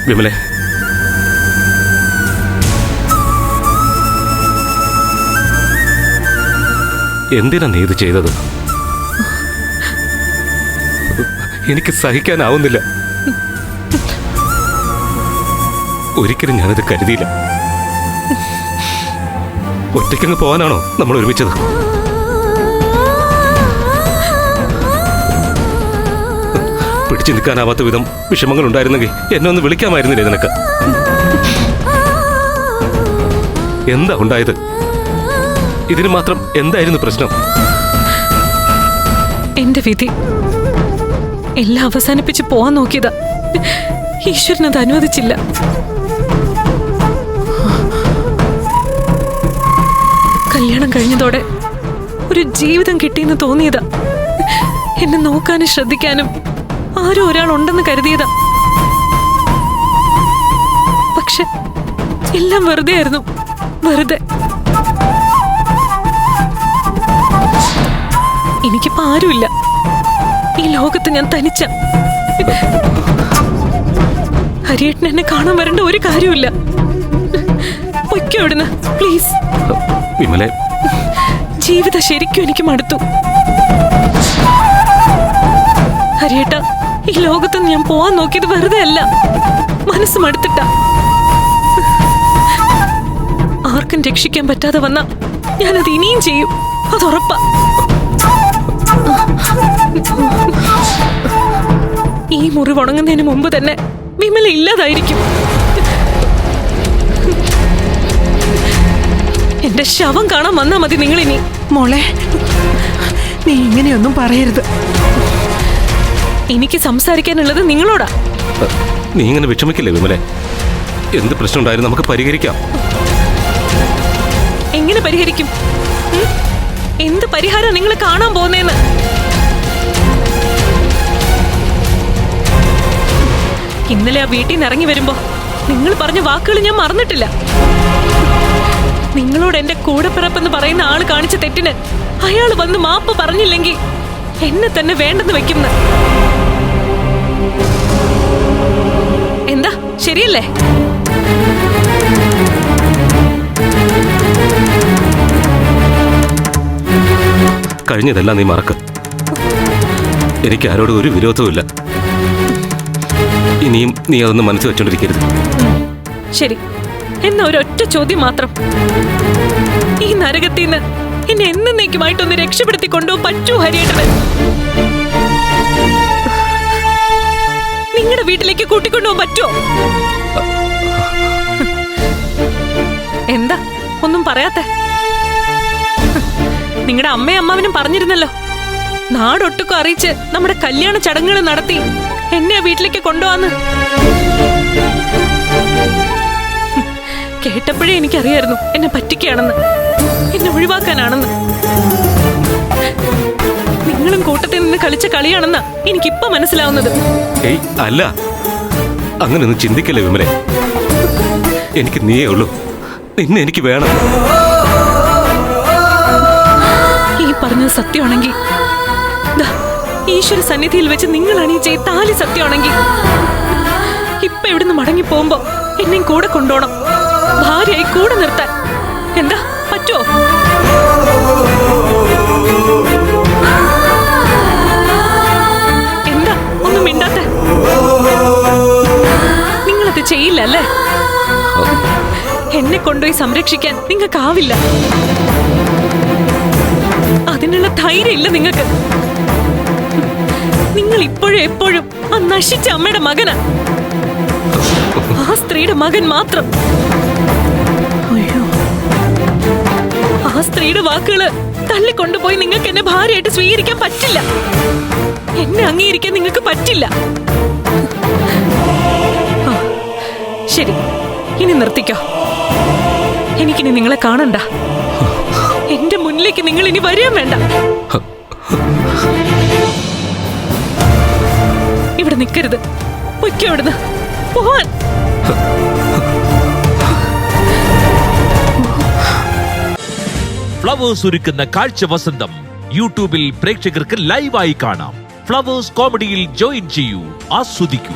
വിമലെ, എന്തിനാ നീ ഇത് ചെയ്തത്? എനിക്ക് സഹിക്കാനാവുന്നില്ല. ഒരിക്കലും ഞാനത് കരുതിയില്ല. ഒറ്റയ്ക്കങ്ങ് പോകാനാണോ നമ്മൾ ഒരുമിച്ചത്? പിടിച്ചു നിൽക്കാനാവാത്ത വിധം വിഷമങ്ങൾ ഉണ്ടായിരുന്നെങ്കിൽ എന്നെ ഒന്ന് വിളിക്കാമായിരുന്നില്ലേ നിനക്ക്? എന്താ ഉണ്ടായത്? ഇതിന് മാത്രം എന്തായിരുന്നു പ്രശ്നം? എന്റെ വിധി. എല്ലാം അവസാനിപ്പിച്ച് പോവാൻ നോക്കിയതാ. ഈശ്വരൻ അത് അനുവദിച്ചില്ല. കല്യാണം കഴിഞ്ഞതോടെ ഒരു ജീവിതം കിട്ടിയെന്ന് തോന്നിയതാ. എന്നെ നോക്കാനും ശ്രദ്ധിക്കാനും ആരോ ഒരാളുണ്ടെന്ന് കരുതിയതാ. പക്ഷെ എല്ലാം വെറുതെ ആയിരുന്നു. വെറുതെ. എനിക്കിപ്പോ ആരുമില്ല. ഈ ലോകത്ത് ഞാൻ തനിച്ച. ഹരിയേട്ടൻ എന്നെ കാണാൻ വരേണ്ട ഒരു കാര്യമില്ല. പൊയ്ക്കോ ഇവിടുന്ന് പ്ലീസ്. വിമലെ, ജീവിതം ശരിക്കും എനിക്ക് മടുത്തു. ഹരിയേട്ട, ഈ ലോകത്തുനിന്ന് ഞാൻ പോവാൻ നോക്കിയത് വെറുതെ അല്ല. മനസ്സ് മടുത്തിട്ട. ആർക്കും രക്ഷിക്കാൻ പറ്റാതെ വന്ന ഞാനത് ഇനിയും ചെയ്യും. അതുറപ്പാ. ഈ മുറിവ് ഉണങ്ങുന്നതിന് മുമ്പ് തന്നെ വിമല ഇല്ലാതായിരിക്കും. എന്റെ ശവം കാണാൻ വന്നാ മതി നിങ്ങളിനി. മോളെ, നീ ഇങ്ങനെയൊന്നും പറയരുത്. എനിക്ക് സംസാരിക്കാനുള്ളത് നിങ്ങളോടാ. നീ ഇങ്ങനെ വിഷമിക്കില്ലേ വിമലെ? എന്ത് പ്രശ്നം ഉണ്ടായാലും നമുക്ക് പരിഹരിക്കാം. എങ്ങനെ പരിഹരിക്കും? എന്ത് പരിഹാരം നിങ്ങൾ കാണാൻ പോകുന്നേന്ന്? ഇന്നലെ ആ വീട്ടിൽ നിന്ന് ഇറങ്ങി വരുമ്പോ നിങ്ങൾ പറഞ്ഞ വാക്കുകൾ ഞാൻ മറന്നിട്ടില്ല. നിങ്ങളോട് എന്റെ കൂടെ പിറപ്പെന്ന് പറയുന്ന ആള് കാണിച്ച തെറ്റിന് അയാൾ വന്ന് മാപ്പ് പറഞ്ഞില്ലെങ്കിൽ എന്നെ തന്നെ വേണ്ടെന്ന് വെക്കുന്ന. എന്താ ശരിയല്ലേ? കഴിഞ്ഞതെല്ലാം നീ മറക്ക്. എനിക്ക് ആരോടും ഒരു വിരോധവുമില്ല. ഇനിയും നീ അതൊന്നും മനസ്സ് വെച്ചോണ്ടിരിക്കരുത്. ശരി, എന്നാ ഒരൊറ്റ ചോദ്യം മാത്രം. ഈ നരകത്തിൽ നിന്ന് എന്നെ എന്നേക്കുമായിട്ടൊന്ന് രക്ഷപ്പെടുത്തി കൊണ്ടുപോകാൻ പറ്റൂ ഹരിയേട്ടന്? നിങ്ങളുടെ വീട്ടിലേക്ക് കൂട്ടിക്കൊണ്ടുപോകാൻ പറ്റുമോ? എന്താ ഒന്നും പറയാത്തെ? നിങ്ങളുടെ അമ്മയും അമ്മാവനും പറഞ്ഞിരുന്നല്ലോ, നാടൊട്ടുക്കും അറിയിച്ച് നമ്മുടെ കല്യാണ ചടങ്ങുകൾ നടത്തി എന്നെ ആ വീട്ടിലേക്ക് കൊണ്ടുപോവാന്ന്. കേട്ടപ്പോഴേ എനിക്കറിയായിരുന്നു എന്നെ പറ്റിക്കുകയാണെന്ന്, എന്നെ ഒഴിവാക്കാനാണെന്ന്. നിങ്ങളും കൂട്ടത്തിൽ നിന്ന് കളിച്ച കളിയാണെന്നാ എനിക്കിപ്പോ മനസ്സിലാവുന്നത്. ഏയ് അല്ല, അങ്ങനെയൊന്നും ചിന്തിക്കല്ലേ വിമലെ. എനിക്ക് നീയേ ഉള്ളൂ. നിന്നെ എനിക്ക് വേണം. ഈ പറഞ്ഞത് സത്യമാണെങ്കിൽ, ഈശ്വര സന്നിധിയിൽ വെച്ച് നിങ്ങൾ അണിയിച്ച ഈ താലി സത്യമാണെങ്കിൽ, ഇപ്പൊ ഇവിടുന്ന് മടങ്ങി പോകുമ്പോ എന്നെയും കൂടെ കൊണ്ടുപോകണം. ഭാര്യയായി കൂടെ നിർത്താൻ. എന്താ പറ്റുമോ? എന്താ ഒന്നും മിണ്ടാത്തെ? നിങ്ങളത് ചെയ്യില്ല അല്ലേ? എന്നെ കൊണ്ടുപോയി സംരക്ഷിക്കാൻ നിങ്ങൾക്കാവില്ല. അതിനുള്ള ധൈര്യം ഇല്ല നിങ്ങൾക്ക്. നിങ്ങൾ ഇപ്പോഴും എപ്പോഴും ആ നശിച്ച അമ്മയുടെ മകനാ. ആ സ്ത്രീയുടെ മകൻ മാത്രം. ആ സ്ത്രീയുടെ വാക്കുകള് തള്ളിക്കൊണ്ടുപോയി നിങ്ങൾക്ക് എന്നെ ഭാര്യയായിട്ട് സ്വീകരിക്കാൻ പറ്റില്ല. എന്നെ അംഗീകരിക്കാൻ നിങ്ങൾക്ക് പറ്റില്ല. ശരി, ഇനി നിർത്തിക്കോ. എനിക്കിനി നിങ്ങളെ കാണണ്ട. എന്റെ മുന്നിലേക്ക് നിങ്ങൾ ഇനി വരാൻ വേണ്ട. ഇവിടെ നിൽക്കരുത്. പൊയ്ക്കോ ഇവിടുന്ന്. പോവാൻ. ഫ്ലവേഴ്സ് ഒരുക്കുന്ന കാഴ്ച വസന്തം യൂട്യൂബിൽ പ്രേക്ഷകർക്ക് ലൈവായി കാണാം. ഫ്ലവേഴ്സ് കോമഡിയിൽ ജോയിൻ ചെയ്യൂ, ആസ്വദിക്കൂ.